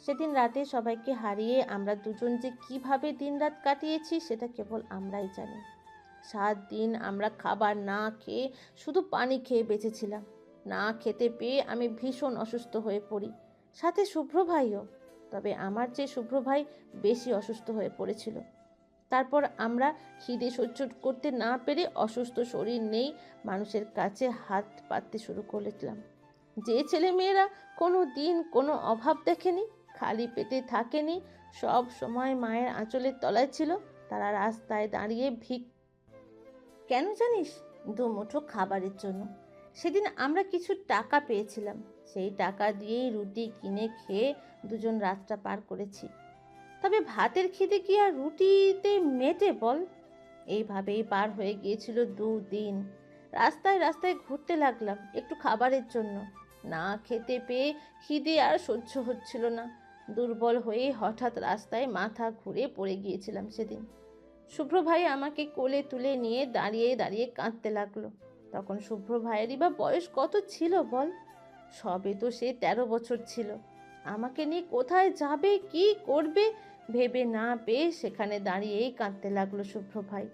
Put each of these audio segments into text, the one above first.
সেদিন রাতে সবাইকে হারিয়ে আমরা দুজন যে কিভাবে দিনরাত কাটিয়েছি সেটা কেবল আমরাই জানি। 7 দিন আমরা খাবার না খেয়ে শুধু পানি খেয়ে বেঁচেছিলাম। না খেতে পেয়ে আমি ভীষণ অসুস্থ হয়ে পড়ি, সাথে শুভ্র ভাইও। তবে আমার চেয়ে শুভ্র ভাই বেশি অসুস্থ হয়ে পড়েছিল। তারপর আমরা খিদে সহ্য করতে না পেরে অসুস্থ শরীর নেই মানুষের কাছে হাত পাততে শুরু করলাম। যে ছেলে মেয়েরা কোনো দিন কোনো অভাব দেখেনি, খালি পেটে থাকেনি, সব সময় মায়ের আঁচলের তলায় ছিল, তারা রাস্তায় দাঁড়িয়ে ভিক, কেন জানিস? দুমুঠো খাবারের জন্য। সেদিন আমরা কিছু টাকা পেয়েছিলাম, সেই টাকা দিয়েই রুটি কিনে খেয়ে দুজন রাতটা পার করেছি। তবে ভাতের খিদে কি আর রুটিতে মেটে বল? এইভাবেই পার হয়ে গিয়েছিল 2 দিন। রাস্তায় রাস্তায় ঘুরতে লাগলাম একটু খাবারের জন্য। না খেতে পেয়ে খিদে আর সহ্য হচ্ছিল না। দুর্বল হয়ে হঠাৎ রাস্তায় মাথা ঘুরে পড়ে গিয়েছিলাম সেদিন। শুভ্র ভাই আমাকে কোলে তুলে নিয়ে দাঁড়িয়ে দাঁড়িয়ে কাঁদতে লাগলো। তখন শুভ্র ভাইয়েরই বা বয়স কত ছিল বল? সবে তো সে 13 বছর ছিল। আমাকে নিয়ে কোথায় যাবে, কি করবে ভেবে না পেয়ে সেখানে দাঁড়িয়েই কাঁদতে লাগলো শুভ্র ভাই।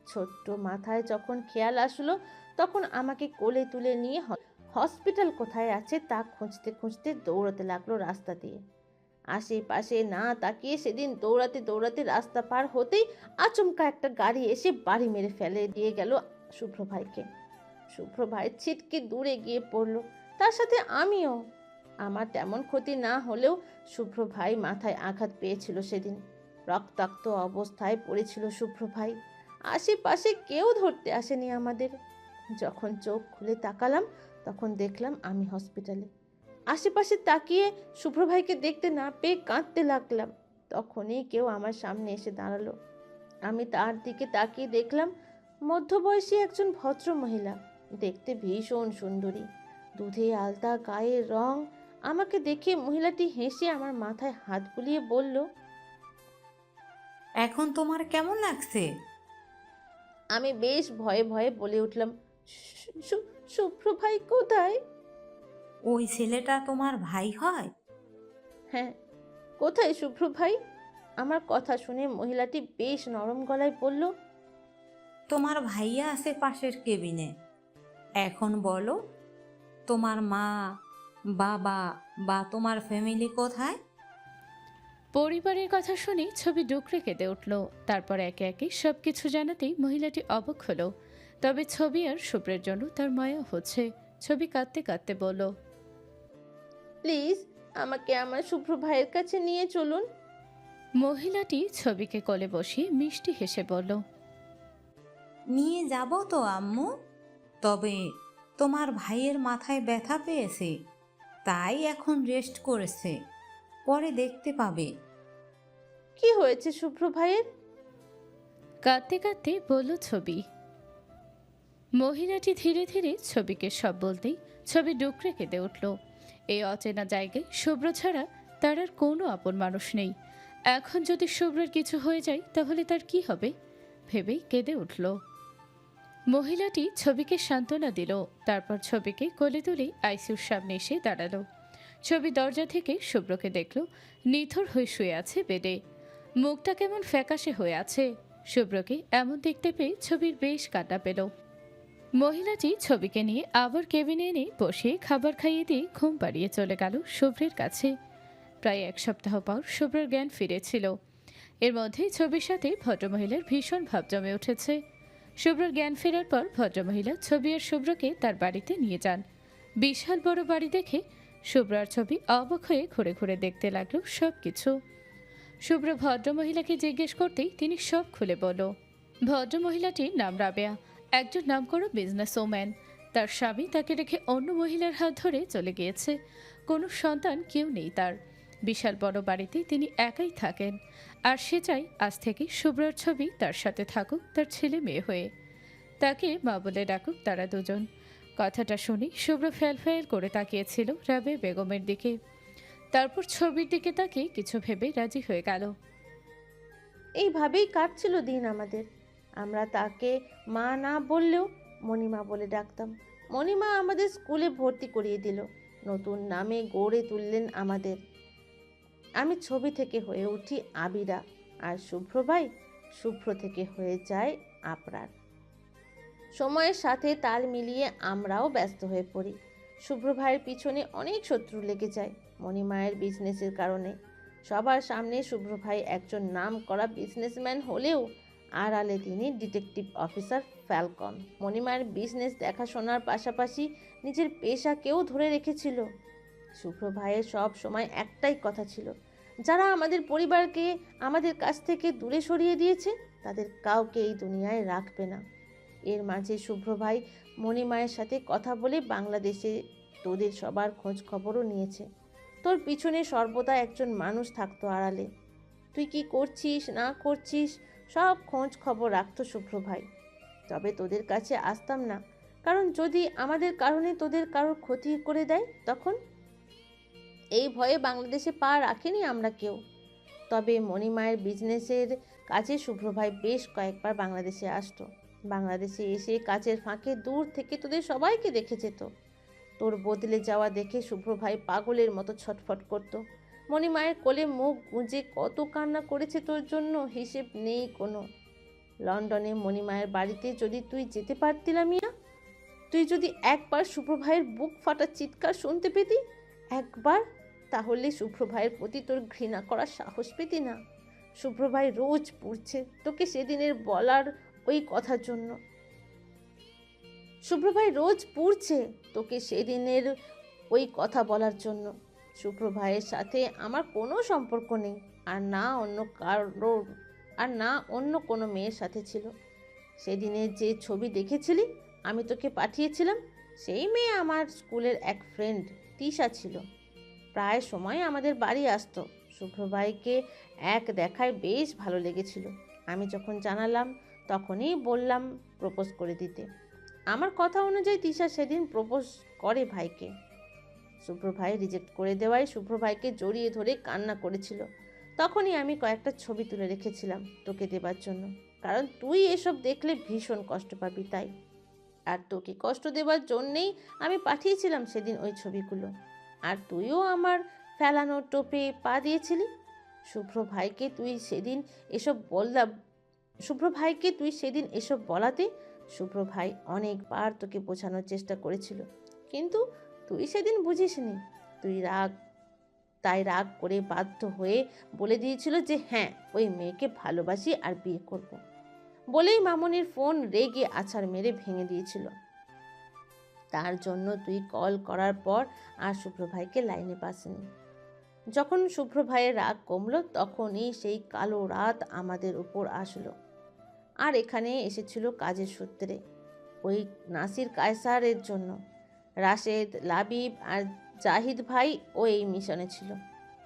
ছোট্ট মাথায় যখন খেয়াল আসলো, তখন আমাকে কোলে তুলে নিয়ে হসপিটাল কোথায় আছে তা খুঁজতে খুঁজতে দৌড়াতে লাগলো রাস্তা দিয়ে। আশেপাশে না তাকিয়ে সেদিন দৌড়াতে দৌড়াতে রাস্তা পার হতেই আচমকা একটা গাড়ি এসে বাড়ি মেরে ফেলে দিয়ে গেল শুভ্র ভাইকে। শুভ্র ভাই ছিটকে দূরে গিয়ে পড়ল, তার সাথে আমিও। আমার তেমন ক্ষতি না হলেও শুভ্র ভাই মাথায় আঘাত পেয়েছিল সেদিন। রক্তাক্ত অবস্থায় পড়েছিল শুভ্র ভাই। আশেপাশে কেউ ধরতে আসেনি আমাদের। যখন চোখ খুলে তাকালাম তখন দেখলাম আমি হসপিটালে। আশেপাশে তাকিয়ে শুভ্র ভাইকে দেখতে না পেয়ে কাঁদতে লাগলাম। তখনই কেউ আমার সামনে এসে দাঁড়ালো। আমি তার দিকে তাকিয়ে দেখলাম মধ্যবয়সী একজন ভদ্র মহিলা, দেখতে ভীষণ সুন্দরী, দুধে আলতা গায়ের রং। আমাকে দেখে মহিলাটি হেসে আমার মাথায় হাত বুলিয়ে বলল, এখন তোমার কেমন লাগছে? আমি বেশ ভয়ে ভয়ে বলে উঠলাম, শুভ্র ভাই কোথায়? ওই ছেলেটা তোমার ভাই হয়? হ্যাঁ, কোথায় শুভ্র ভাই? আমার কথা শুনে মহিলাটি বেশ নরম গলায় বলল, তোমার ভাইয়া আছে পাশের কেবিনে। এখন বলো, তোমার মা, বাবা বা তোমার ফ্যামিলি কোথায়? পরিবারের কথা শুনে ছবি ডুকরে কেঁদে উঠল। তারপর একে একে সবকিছু জানাতেই মহিলাটি অবাক হলো। তবে ছবি আর শুভ্রের জন্য তার মায়া হচ্ছে। ছবি কাঁদতে কাঁদতে বলল, প্লিজ আমাকে আমার শুভ্র ভাইয়ের কাছে নিয়ে চলুন। মহিলাটি ছবিকে কোলে বসিয়ে মিষ্টি হেসে বলল, নিয়ে যাব তো আম্মু, তবে তোমার ভাইয়ের মাথায় ব্যথা পেয়েছে, তাই এখন রেস্ট করেছে, পরে দেখতে পাবে। কি হয়েছে শুভ্র ভাইয়ের? কাঁদতে কাঁদতে বলল ছবি। মহিলাটি ধীরে ধীরে ছবিকে সব বলতেই ছবি ডুকরে কেঁদে উঠল। এই অচেনা জায়গায় শুভ্র ছাড়া তার আর কোনো আপন মানুষ নেই। এখন যদি শুভ্রের কিছু হয়ে যায় তাহলে তার কি হবে ভেবেই কেঁদে উঠল। মহিলাটি ছবিকে সান্ত্বনা দিল, তারপর ছবিকে কোলে তুলে আইসিইউর সামনে এসে দাঁড়ালো। ছবি দরজা থেকে শুভ্রকে দেখল নিথর হয়ে শুয়ে আছে বেডে। মুখটা কেমন ফ্যাকাশে হয়ে আছে। শুভ্রকে এমন দেখতে পেয়ে ছবির বেশ কান্না পেল। মহিলাটি ছবিকে নিয়ে আবার কেবিনে এনে বসিয়ে খাবার খাইয়ে দিয়ে ঘুম পাড়িয়ে চলে গেল শুভ্রের কাছে। প্রায় 1 সপ্তাহ পর শুভ্রের জ্ঞান ফিরেছিল। এর মধ্যেই ছবির সাথে ভদ্রমহিলার ভীষণ ভাব জমে উঠেছে। শুভ্রর জ্ঞান ফেরার পর ভদ্রমহিলা ছবি আর শুভ্রকে তার বাড়িতে নিয়ে যান। বিশাল বড় বাড়ি দেখে শুভ্র আর ছবি অবাক হয়ে ঘুরে ঘুরে দেখতে লাগলো সব কিছু। শুভ্র ভদ্রমহিলাকে জিজ্ঞেস করতেই তিনি সব খুলে বলল। ভদ্রমহিলাটির নাম রাবেয়া, একজন নামকরা বিজনেস ওম্যান। তার স্বামী তাকে রেখে অন্য মহিলার হাত ধরে চলে গিয়েছে। কোনো সন্তান কেউ নেই তার। বিশাল বড় বাড়িতে তিনি একাই থাকেন। আর সে চাই আজ থেকে শুভ্রর ছবি তার সাথে থাকুক তার ছেলে মেয়ে হয়ে। তাকে মা বলে ডাকুক তারা দুজন। কথাটা শুনে শুভ্র ফ্যাল করে তাকিয়েছিল রাবে বেগমের দিকে। তারপর ছবির দিকে তাকিয়ে কিছু ভেবে রাজি হয়ে গেল। এইভাবেই কাটছিল দিন আমাদের। আমরা তাকে মা না বললেও মণিমা বলে ডাকতাম। মণিমা আমাদের স্কুলে ভর্তি করিয়ে দিল, নতুন নামে গড়ে তুললেন আমাদের। আমি ছবি থেকে হয়ে উঠি আবিরা, আর শুভ্র ভাই শুভ্র থেকে হয়ে যায় আবরার। সময়ের সাথে তাল মিলিয়ে আমরাও ব্যস্ত হয়ে পড়ি। শুভ্র ভাইয়ের পিছনে অনেক শত্রু লেগে যায় মণিমায়ের বিজনেসের কারণে। সবার সামনে শুভ্র ভাই একজন নাম করা বিজনেসম্যান হলেও আড়ালে তিনি ডিটেকটিভ অফিসার ফ্যালকন। মণিমায়ের বিজনেস দেখাশোনার পাশাপাশি নিজের পেশাকেও ধরে রেখেছিল। শুভ্র ভাইয়ের সব সময় একটাই কথা ছিল, যারা আমাদের পরিবারকে আমাদের কাছ থেকে দূরে সরিয়ে দিয়েছে তাদের কাউকে এই দুনিয়ায় রাখবে না। এর মাঝে শুভ্র ভাই মণিমায়ের সাথে কথা বলে বাংলাদেশে তোদের সবার খোঁজ খবরও নিয়েছে। তোর পিছনে সর্বদা একজন মানুষ থাকতো আড়ালে, তুই কি করছিস না করছিস সব খোঁজ খবর রাখতো শুভ্র ভাই। তবে তোদের কাছে আসতাম না, কারণ যদি আমাদের কারণে তোদের কারোর ক্ষতি করে দেয় তখন। এই ভয়ে বাংলাদেশে পা রাখিনি আমরা কেউ। তবে মণিমায়ের বিজনেসের কাজে শুভ্র ভাই বেশ কয়েকবার বাংলাদেশে আসতো। বাংলাদেশে এসে কাজের ফাঁকে দূর থেকে তোদের সবাইকে দেখে যেত। তোর বদলে যাওয়া দেখে শুভ্র ভাই পাগলের মতো ছটফট করত। মণিমায়ের কোলে মুখ গুঁজে কত কান্না করেছে তোর জন্য, হিসেব নেই কোনো। লন্ডনে মণিমায়ের বাড়িতে যদি তুই যেতে পারতিলা মিয়া, তুই যদি একবার শুভ্র ভাইয়ের বুক ফাটা চিৎকার শুনতে পেতি একবার, তাহলে শুভ্র ভাইয়ের প্রতি তোর ঘৃণা করার সাহস পেতি না। শুভ্র ভাই রোজ পুড়ছে তোকে সেদিনের বলার ওই কথার জন্য। শুভ্র ভাই রোজ পুড়ছে তোকে সেদিনের ওই কথা বলার জন্য। শুভ্র ভাইয়ের সাথে আমার কোনো সম্পর্ক নেই, আর না অন্য কোনো মেয়ের সাথে ছিল। সেদিনের যে ছবি দেখেছিলি আমি তোকে পাঠিয়েছিলাম, সেই মেয়ে আমার স্কুলের এক ফ্রেন্ড তিশা ছিল। প্রায় সময় আমাদের বাড়ি আসতো। শুভ্র ভাইকে এক দেখায় বেশ ভালো লেগেছিল। আমি যখন জানালাম তখনই বললাম প্রপোজ করে দিতে। আমার কথা অনুযায়ী তিশা সেদিন প্রপোজ করে ভাইকে। শুভ্র ভাই রিজেক্ট করে দেওয়ায় শুভ্র ভাইকে জড়িয়ে ধরে কান্না করেছিল। তখনই আমি কয়েকটা ছবি তুলে রেখেছিলাম তোকে দেবার জন্য, কারণ তুই এসব দেখলে ভীষণ কষ্ট পাবি তাই। আর তোকে কষ্ট দেওয়ার জন্যেই আমি পাঠিয়েছিলাম সেদিন ওই ছবিগুলো। আর তুইও আমার ফেলানো টোপে পা দিয়েছিলি। শুভ্র ভাইকে তুই সেদিন এসব বলাতে শুভ্র ভাই অনেকবার তোকে বোঝানোর চেষ্টা করেছিল, কিন্তু তুই সেদিন বুঝিসনি। তাই রাগ করে বাধ্য হয়ে বলে দিয়েছিল যে হ্যাঁ ওই মেয়েকে ভালোবাসি আর বিয়ে করব। বলেই মামনির ফোন রেগে আছাড় মেরে ভেঙে দিয়েছিল। তার জন্য তুই কল করার পর আর শুভ্র ভাইকে লাইনে পাসনি। যখন শুভ্র ভাইয়ের রাগ কমলো তখনই সেই কালো রাত আমাদের উপর আসলো। আর এখানে এসেছিল কাজের সূত্রে, ওই নাসির কায়সারের জন্য। রাশেদ, লাবিব আর জাহিদ ভাই ও এই মিশনে ছিল।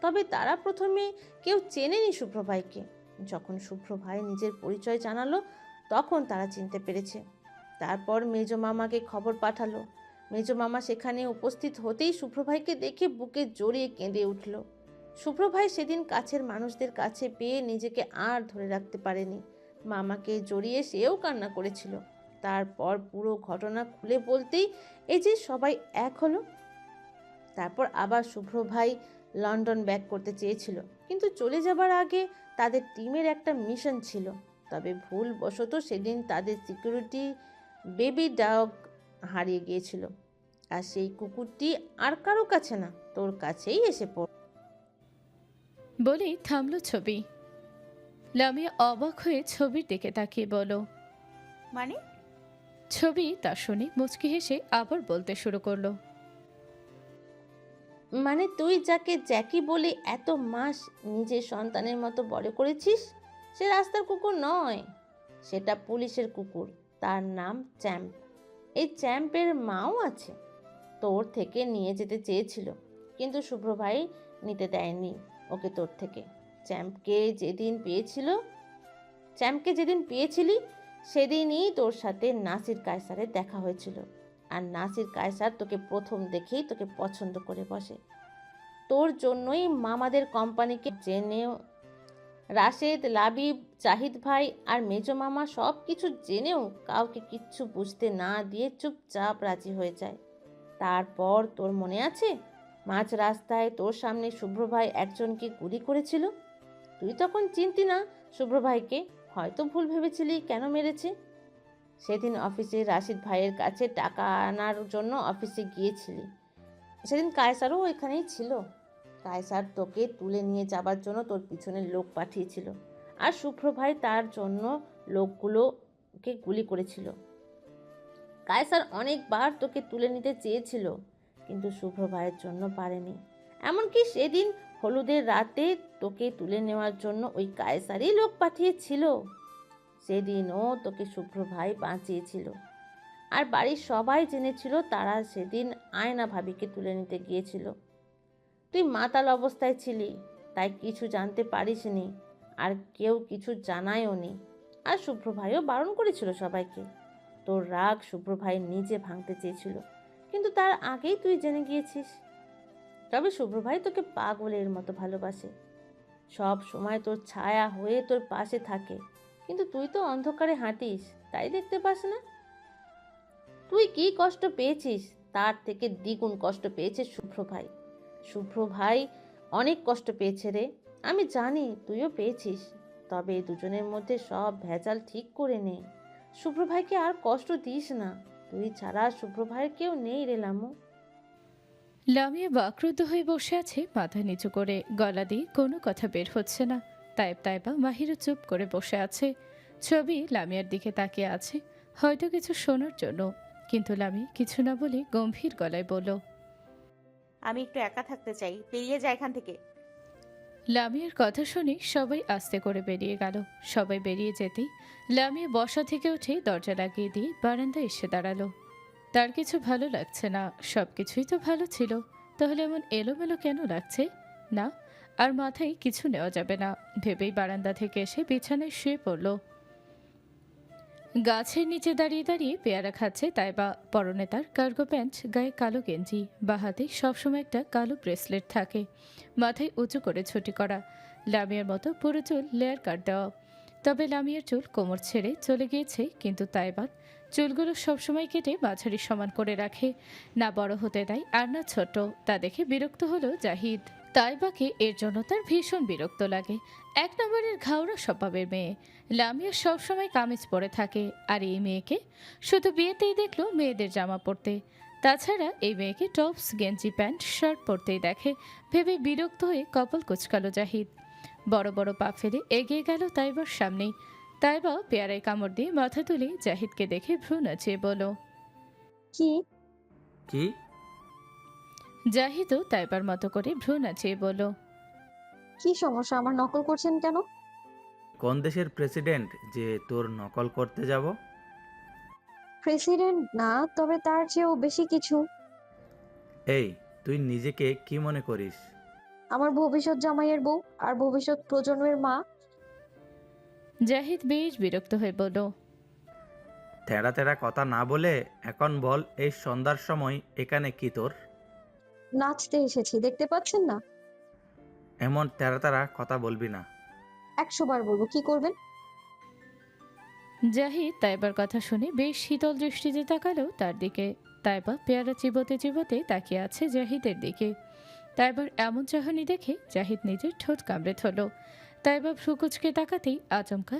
তবে তারা প্রথমে কেউ চেনেনি শুভ্র ভাইকে। যখন শুভ্র ভাই নিজের পরিচয় জানালো তখন তারা চিনতে পেরেছে। তারপর মেজো মামাকে খবর পাঠালো। মেজো মামা সেখানে উপস্থিত হতেই শুভ্র ভাইকে দেখে বুকে জড়িয়ে কেঁদে উঠল। শুভ্র ভাই সেদিন কাছের মানুষদের কাছে পেয়ে নিজেকে আর ধরে রাখতে পারেনি। মামাকে জড়িয়ে সেও কান্না করেছিল। তারপর পুরো ঘটনা খুলে বলতেই এই যে সবাই এক হলো। তারপর আবার শুভ্র ভাই লন্ডন ব্যাক করতে চেয়েছিল, কিন্তু চলে যাবার আগে তাদের টিমের একটা মিশন ছিল। তবে ভুলবশত সেদিন তাদের সিকিউরিটি বেবি ডগ হারিয়ে গিয়েছিল। আর সেই কুকুরটি আর কারো কাছে না, তোর কাছেই এসে পড়ল। বলেই থামলো ছবি। লামিয়া অবাক হয়ে ছবির দিকে তাকিয়ে বলো, মানে? ছবি তা শুনে মুচকি হেসে আবার বলতে শুরু করলো, মানে তুই যাকে জ্যাকি বলে এত মাস নিজের সন্তানের মতো বড় করেছিস, সে রাস্তার কুকুর নয়, সেটা পুলিশের কুকুর। তার নাম চ্যাম্প। এই চ্যাম্পের মাও আছে। তোর থেকে নিয়ে যেতে চেয়েছিল, কিন্তু শুভ্র ভাই নিতে দেয়নি ওকে তোর থেকে। চ্যাম্পকে যেদিন পেয়েছিলি সেদিনই তোর সাথে নাসির কায়সারের দেখা হয়েছিল। আর নাসির কায়সার তোকে প্রথম দেখেই তোকে পছন্দ করে বসে। তোর জন্যই মামাদের কোম্পানিকে জেনেও রাশেদ, লাবিব, জাহিদ ভাই আর মেজো মামা সব কিছু জেনেও কাউকে কিচ্ছু বুঝতে না দিয়ে চুপচাপ রাজি হয়ে যায়। তারপর তোর মনে আছে মাঝ রাস্তায় তোর সামনে শুভ্র ভাই একজনকে গুলি করেছিল। তুই তখন চিনতি না শুভ্র ভাইকে, হয়তো ভুল ভেবেছিলি কেন মেরেছে। সেদিন অফিসে রাশিদ ভাইয়ের কাছে টাকা আনার জন্য অফিসে গিয়েছিলি। সেদিন কায়সারও ওইখানেই ছিল। কায়সার তোকে তুলে নিয়ে যাবার জন্য তোর পিছনে লোক পাঠিয়েছিল, আর শুভ্র ভাই তার জন্য লোকগুলোকে গুলি করেছিল। কায়সার অনেকবার তোকে তুলে নিতে চেয়েছিল, কিন্তু শুভ্র ভাইয়ের জন্য পারেনি। এমনকি সেদিন হলুদের রাতে তোকে তুলে নেওয়ার জন্য ওই কায়সারই লোক পাঠিয়েছিল। সেদিনও তোকে শুভ্র ভাই বাঁচিয়েছিল, আর বাড়ির সবাই জেনেছিল তারা সেদিন আয়না ভাবিকে তুলে নিতে গিয়েছিল। তুই মাতাল অবস্থায় ছিলি, তাই কিছু জানতে পারিসনি, আর কেউ কিছু জানায়ও নি। আর শুভ্র ভাইও বারণ করেছিল সবাইকে। তোর রাগ শুভ্র ভাই নিজে ভাঙতে চেয়েছিল, কিন্তু তার আগেই তুই জেনে গিয়েছিস। তবে শুভ্র ভাই তোকে পাগলের মতো ভালোবাসে, সব সময় তোর ছায়া হয়ে তোর পাশে থাকে, কিন্তু তুই তো অন্ধকারে হাঁটিস, তাই দেখতে পাস না। তুই কি কষ্ট পেয়েছিস, তার থেকে দ্বিগুণ কষ্ট পেয়েছে শুভ্র ভাই। শুভ্র ভাই অনেক কষ্ট পেয়েছে রে, আমি জানি তুইও পেয়েছিস। তবে দুজনের মধ্যে সব ভেজাল ঠিক করে নে। শুভ্র ভাইকে আর কষ্ট দিস না, তুই ছাড়া শুভ্র ভাইয়ের কেউ নেই রে লামু। লামিয়া বাকরুদ্ধ হয়ে বসে আছে, মাথা নিচু করে, গলা দিয়ে কোনো কথা বের হচ্ছে না। তাইবা মাহিরও চুপ করে বসে আছে। ছবি লামিয়ার দিকে তাকিয়ে আছে, হয়তো কিছু শোনার জন্য, কিন্তু লামিয়া কিছু না বলে গম্ভীর গলায় বলল, আমি একটু একা থাকতে চাই, বেরিয়ে যা এখান থেকে। লামিয়ার কথা শুনে সবাই আস্তে করে বেরিয়ে গেল। সবাই বেরিয়ে যেতেই লামিয়া বসা থেকে উঠে দরজা লাগিয়ে দিয়ে বারান্দায় এসে দাঁড়ালো। তার কিছু ভালো লাগছে না, সব কিছুই তো ভালো ছিল, তাহলে এমন এলোমেলো কেন লাগছে? না, আর মাথায় কিছু নেওয়া যাবে না ভেবেই বারান্দা থেকে এসে বিছানায় শুয়ে পড়ল। গাছের নিচে দাঁড়িয়ে দাঁড়িয়ে পেয়ারা খাচ্ছে তাইবা। পরনে তার কার্গো প্যান্ট, গায়ে কালো গেঞ্জি, বা হাতে সবসময় একটা কালো ব্রেসলেট থাকে, মাথায় উঁচু করে ছুটি করা। লামিয়ার মতো পুরো চুল লেয়ার কাট দেওয়া। তবে লামিয়ার চুল কোমর ছেড়ে চলে গিয়েছে, কিন্তু তাইবার চুলগুলো সবসময় কেটে মাঝারি সমান করে রাখে, না বড় হতে দেয় আর না ছোট। তা দেখে বিরক্ত হলো জাহিদ। তাইবাকে এর জন্য তার ভীষণ বিরক্ত লাগে। এক নম্বরের ঘাওড়া স্বভাবের মেয়ে। লামিয়া সবসময় কামিজ পরে থাকে, আর এই মেয়েকে শুধু বিয়েতেই দেখলো মেয়েদের জামা পরতে। তাছাড়া এই মেয়েকে টপস, গেঞ্জি, প্যান্ট, শার্ট পরতেই দেখে, ভেবে বিরক্ত হয়ে কপাল কুচকালো জাহিদ। বড় বড় পা ফেলে এগিয়ে গেল তাইবার সামনেই। তাইবা পেয়ারায় কামড় দিয়ে মাথা তুলে জাহিদকে দেখে ভ্রু নাচিয়ে বলল, কি কি? জাহিদও তাইবার মতো করে ভ্রু নাচিয়ে বলল, কি সমস্যা? আমার নকল করছেন কেন? কোন দেশের প্রেসিডেন্ট যে তোর নকল করতে যাব? প্রেসিডেন্ট না, তবে তার চেয়েও বেশি কিছু। এই, তুই নিজেকে কি মনে করিস? আমার ভবিষ্যৎ জামাইয়ের বউ আর ভবিষ্যৎ প্রজন্মের মা। জাহিদ বেশ বিরক্ত হয়ে বলল, তেড়া তেড়া কথা না বলে এখন বল, এই সন্ধ্যার সময় এখানে কি তোর? নাচতে এসেছি, দেখতে পাচ্ছেন না? এমন তেড়া তেড়া কথা বলবি না। 100 বার বলবো, কি করবেন? জাহিদ তাইবার কথা শুনে বেশ শীতল দৃষ্টিতে তাকালো তার দিকে। তাইবা পেয়ারা চিবোতে চিবোতে তাকিয়ে আছে জাহিদের দিকে। তাইবার এমন চাহনি দেখে জাহিদ নিজের ঠোঁট কামড়ে ধরল। তাইবা ভ্রুকুচকে তাকাতেই আচমকা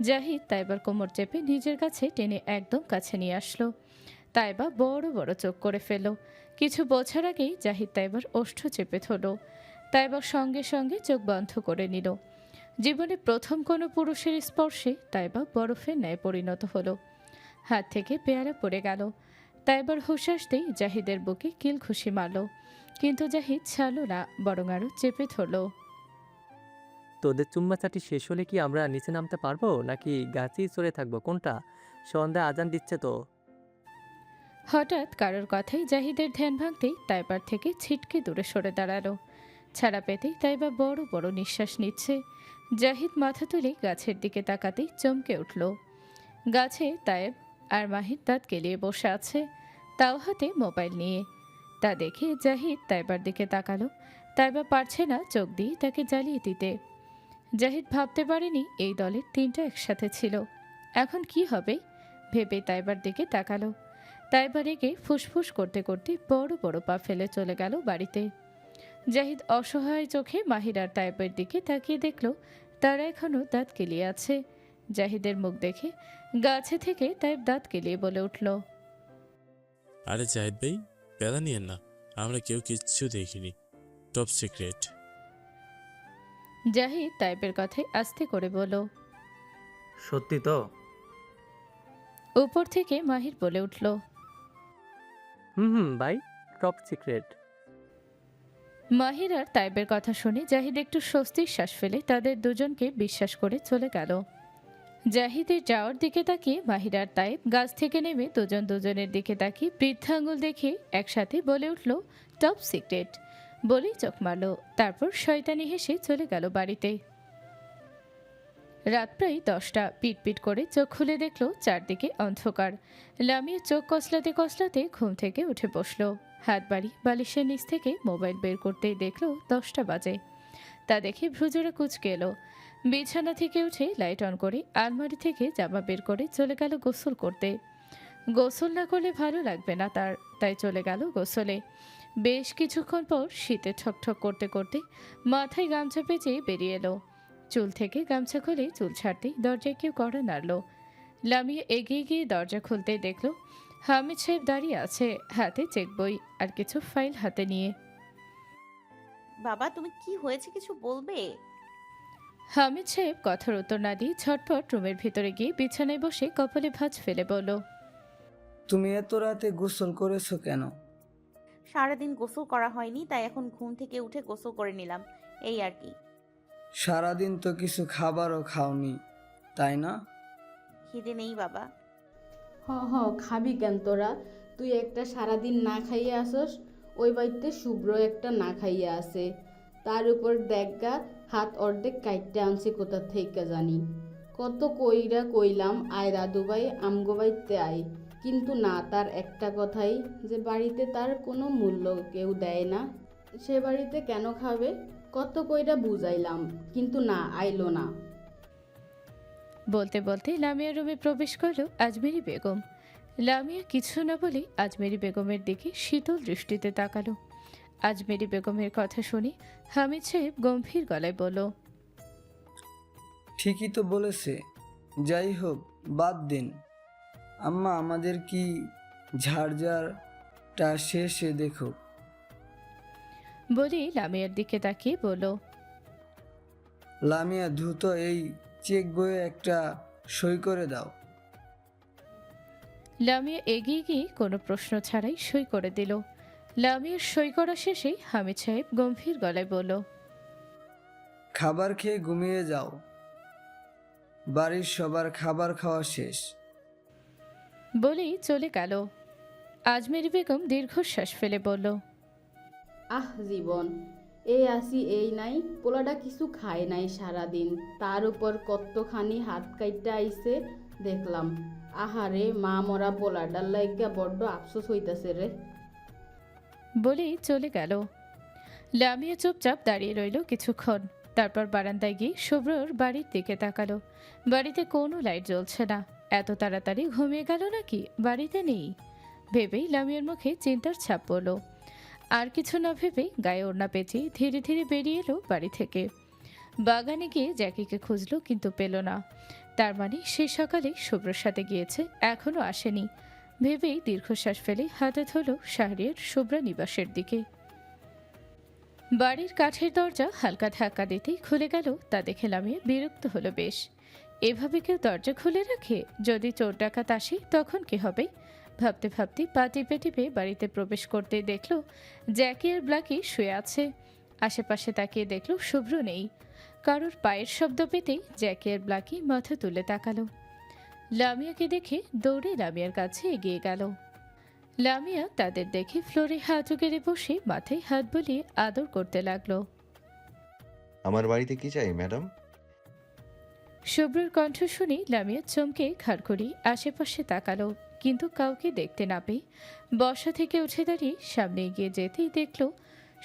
জাহিদ তাইবার কোমর চেপে নিজের কাছে টেনে একদম কাছে নিয়ে আসলো। তাইবা বড় বড় চোখ করে ফেলল। কিছু বোঝার আগেই জাহিদ তাইবার ওষ্ঠ চেপে ধরল। তাইবা সঙ্গে সঙ্গে চোখ বন্ধ করে নিল। জীবনে প্রথম কোনো পুরুষের স্পর্শে তাইবা বরফের ন্যায় পরিণত হলো। হাত থেকে পেয়ারা পড়ে গেল। তাইবার হুঁশ আসতেই জাহিদের বুকে কিল খুশি মারল, কিন্তু জাহিদ ছাড়ল না, বরং আরও চেপে ধরল। তোদের চুম্মাচাটি শেষ হলে কি আমরা নিচে নামতে পারবো, নাকি গাছেই চড়ে থাকবো? কোনটা? সন্ধ্যা আজান দিচ্ছে তো। হঠাৎ কারোর কথাই জাহিদের ধ্যান ভাঙতেই তাইবার থেকে ছিটকে দূরে সরে দাঁড়ালো। ছাড়া পেতেই তাইবা বড় বড় নিঃশ্বাস নিচ্ছে। জাহিদ মাথা তুলে গাছের দিকে তাকাতেই চমকে উঠল। গাছে তায়েব আর মাহির দাঁত কেলিয়ে বসে আছে, তাও হাতে মোবাইল নিয়ে। তা দেখে জাহিদ তাইবার দিকে তাকালো। তাইবা পারছে না চোখ দিয়ে তাকে জ্বালিয়ে দিতে। জাহিদ ভাবতে পারেনি এই দলের তিনটা একসাথে ছিল, এখন কি হবে ভেবে তাইবার দিকে তাকালো। তাইবা রেগে ফুসফুস করতে করতে বড় বড় পা ফেলে চলে গেল বাড়িতে। জাহিদ অসহায় চোখে মাহির আর তায়েবের দিকে তাকিয়ে দেখল তারা এখনো দাঁত কেলিয়ে আছে। জাহিদের মুখ দেখে গাছে থেকে তায়েব দাঁত কেলিয়ে বলে উঠল, আরে জাহিদ ভাই, প্যারা নিয়েন না, আমরা কেউ কিচ্ছু দেখিনি, টপ সিক্রেট। জাহিদ তায়েবের কথায় আস্তে করে বলল, সত্যি তো? উপর থেকে মাহির বলে উঠল, হুম ভাই, টপ সিক্রেট। মাহির আর তাইবের কথা শুনে জাহিদ একটু স্বস্তির শ্বাস ফেলে তাদের দুজনকে বিশ্বাস করে চলে গেল। জাহিদের যাওয়ার দিকে তাকিয়ে মাহির আর তাইব গাছ থেকে নেমে দুজন দুজনের দিকে তাকিয়ে বৃদ্ধাঙ্গুল দেখে একসাথে বলে উঠল, টপ সিক্রেট বলেই চোখ মারল। তারপর শয়তানি হেসে চলে গেল বাড়িতে। রাত প্রায় 10টা। পিটপিট করে চোখ খুলে দেখল চারদিকে অন্ধকার। লামিয়া চোখ কসলাতে কসলাতে ঘুম থেকে উঠে বসল। হাত বাড়ি বালিশের নিচ থেকে মোবাইল বের করতেই দেখল 10টা বাজে। তা দেখে ভ্রুজোড়া কুঁচকে এলো। বিছানা থেকে উঠে লাইট অন করে আলমারি থেকে জামা বের করে চলে গেল গোসল করতে। গোসল না করলে ভালো লাগবে না তার, তাই চলে গেল গোসলে। বেশ কিছুক্ষণ পর শীতে ঠকঠক করতে করতে মাথায় গামছা পেঁচিয়ে বেরিয়ে এলো। চুল থেকে গামছা খুলে চুল ছাড়তেই দরজায় কেউ কড়া নাড়ল। লামিয়া এগিয়ে গিয়ে দরজা খুলতেই দেখল হামিদ সাহেব দাঁড়িয়ে আছে, হাতে চেক বই আর কিছু ফাইল হাতে নিয়ে। বাবা, তুমি কি হয়েছে কিছু বলবে? হামিদ সাহেব কথার উত্তর না দিয়ে ঝটপট রুমের ভিতরে গিয়ে বিছানায় বসে কপালে ভাঁজ ফেলে বলল, তুমি এত রাতে গোসল করেছো কেন? সারাদিন গোসল করা হয়নি, তাই এখন ঘুম থেকে উঠে গোসল করে নিলাম, এই আর কি। সারাদিন তো কিছু খাবারও খাওনি, তাই না? খিদে নেই বাবা। হ খাবি কেন তোরা? তুই একটা সারাদিন না খাইয়ে আসস, ওই বাড়িতে শুভ্র একটা না খাইয়ে আসে, তার উপর দেখগা হাত অর্ধেক কাইটে আনছে কোথা থেকে জানি। কত কইরা কইলাম আয় দাদু ভাই আমগো বাড়িতে আয়, কিন্তু না, তার একটা কথাই যে বাড়িতে তার কোনো মূল্য কেউ দেয় না, সে বাড়িতে কেন খাবে? কত কইরা বুঝাইলাম, কিন্তু না, আইলো না। বলতে বলতে লামিয়ার রুমে প্রবেশ করল আজমেরি বেগম। লামিয়া কিছু না বলে আজমেরি বেগমের দিকে শীতল দৃষ্টিতে তাকালো। আজমেরি বেগমের কথা শুনে হামিদ সাহেব গম্ভীর গলায় বলল, ঠিকই তো বলেছে। যাই হোক, বাদ দিন। আম্মা, আমাদের কি ঝাড়ঝাড়টা শেষে দেখো। বলে লামিয়ার দিকে তাকিয়ে বলল, লামিয়া, দ্রুত এই চেক বইয়ে একটা সই করে দাও। লামিয়া এগিয়ে গিয়ে কোনো প্রশ্ন ছাড়াই সই করে দিল। লামিয়ার সই করা শেষে হামিদ সাহেব গম্ভীর গলায় বলল, খাবার খেয়ে ঘুমিয়ে যাও, বাড়ির সবার খাবার খাওয়া শেষ। বলেই চলে গেল। আজমেরি বেগম দীর্ঘশ্বাস ফেলে বলল, আহ জীবন, এই আসি এই নাই, পোলাটা কিছু খায় নাই সারাদিন, তার উপর কতখানি হাত কাইটা আইছে দেখলাম। আহারে, মা মরা পোলাটার লাইগা বড্ড আফসোস হইতাছে রে। বলেই চলে গেল। লামিয়া চুপচাপ দাঁড়িয়ে রইল কিছুক্ষণ। তারপর বারান্দায় গিয়ে শুভ্রর বাড়ির দিকে তাকালো। বাড়িতে কোনো লাইট জ্বলছে না। এত তাড়াতাড়ি ঘুমিয়ে গেল নাকি? বাড়িতে নেই ভেবেই লামিয়ার মুখে চিন্তার ছাপ পড়ল। আর কিছু না ভেবে গায়ে ওড়না পেঁচিয়ে ধীরে ধীরে বেরিয়ে এলো বাড়ি থেকে। বাগানে গিয়ে জ্যাকিকে খুঁজলো, কিন্তু পেল না। তার মানে সে সকালে শুভ্রর সাথে গিয়েছে, এখনো আসেনি। ভেবেই দীর্ঘশ্বাস ফেলে হাতে ধরল শাহরিয়ার শুভ্রা নিবাসের দিকে। বাড়ির কাঠের দরজা হালকা ধাক্কা দিতেই খুলে গেল। তা দেখে লামিয়া বিরক্ত হলো বেশ। এভাবে কেউ দরজা খুলে রাখে? যদি চোর ডাকাত আসে তখন কি হবে? ভাবতে ভাবতে পা টিপে টিপে বাড়িতে প্রবেশ করতে দেখল জ্যাকি আর ব্ল্যাকি শুয়ে আছে। আশেপাশে তাকিয়ে দেখল শুভ্র নেই। কারোর পায়ের শব্দ পেতেই জ্যাকি আর ব্ল্যাকি মাথা তুলে তাকালো। লামিয়াকে দেখে দৌড়ে লামিয়ার কাছে এগিয়ে গেল। লামিয়া তাদের দেখে ফ্লোরে হাত গেড়ে বসে মাথায় হাত বুলিয়ে আদর করতে লাগলো। আমার বাড়িতে কি চাই ম্যাডাম? শুভ্রর কণ্ঠ শুনে লামিয়া চমকে ঘাড়ঘড়ি আশেপাশে তাকালো, কিন্তু কাউকে দেখতে না পেয়ে বসা থেকে উঠে দাঁড়িয়ে সামনে এগিয়ে যেতেই দেখল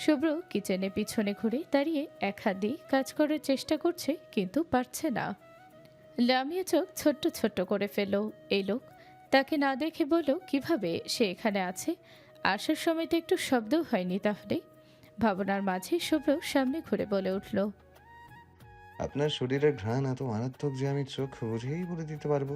শুভ্র কিচেনে পিছনে ঘুরে দাঁড়িয়ে এক হাত দিয়ে কাজ করার চেষ্টা করছে, কিন্তু পারছে না। লামিয়া চোখ ছোট্ট ছোট্ট করে ফেলল। এই লোক তাকে না দেখে বলল কিভাবে সে এখানে আছে? আসার সময় তো একটু শব্দও হয়নি তাহলে। ভাবনার মাঝে শুভ্র সামনে ঘুরে বলে উঠল, আপনার শরীরের ঘ্রাণ এত মারাত্মক যে আমি চোখ বুঝেই বলে দিতে পারবো